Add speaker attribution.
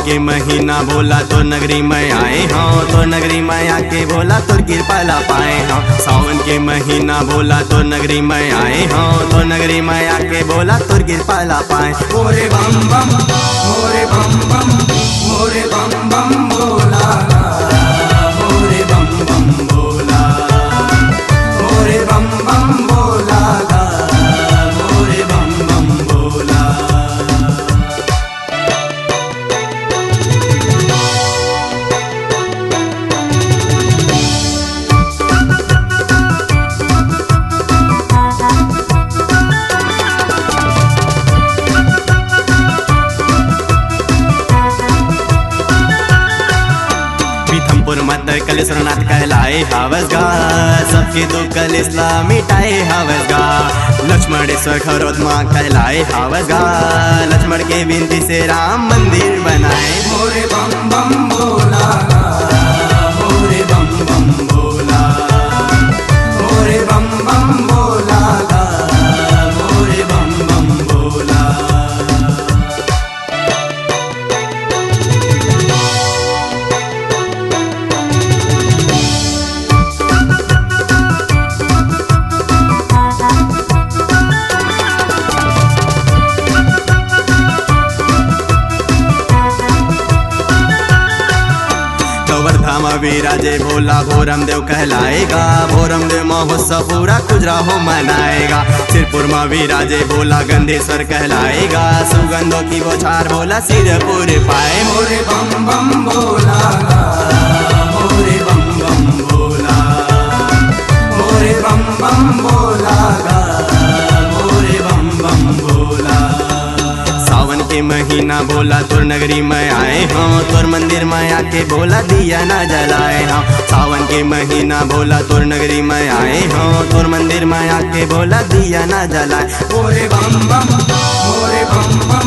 Speaker 1: के महीना भोला तो नगरी में आए हाँ, तो नगरी में आके भोला तो कृपा ला पाए हाँ। सावन के महीना भोला तो नगरी में आए हाँ, तो नगरी में आके भोला तो कृपा ला पाए।
Speaker 2: मोरे बम बम मोरे बम बम मोरे बम बम भोला, मोरे बम बम भोला, मोरे बम बम भोला, मोरे बम बम भोला।
Speaker 1: पीथमपुर मत कलेश्वरनाथ कहलाए हवस गा, सबके दुख कलेसला मिटाए हवस गा। लक्ष्मणेश्वर खरोद माँ कहलाए हवस गा, लक्ष्मण के विनती से राम मंदिर बनाए।
Speaker 2: मोरे बम बम भोला, मोरे बम बम भोला, मोरे बम बम भोला, मोरे बम बम भोला।
Speaker 1: गोवर्धन विराजे भोला भोरम देव कहलाएगा, भोरम देव महोत्सव पूरा खुजराहो मनाएगा। सिरपुर में विराजे भोला गंधेश्वर कहलाएगा, सुगंधों की बौछार भोला सिरपुर पाए।
Speaker 2: मोरे बम बम भोला, मोरे बम बम भोला, मोरे बम बम भोला, मोरे बम बम भोला।
Speaker 1: सावन के महीना भोला तोर नगरी में आए हाँ, तोर मंदिर में आके भोला दिया ना जलाए हाँ। सावन के महीना भोला तोर नगरी में आए हाँ, तोर मंदिर में आके भोला दिया ना जलाए।
Speaker 2: मोरे बम बम मोरे बम बम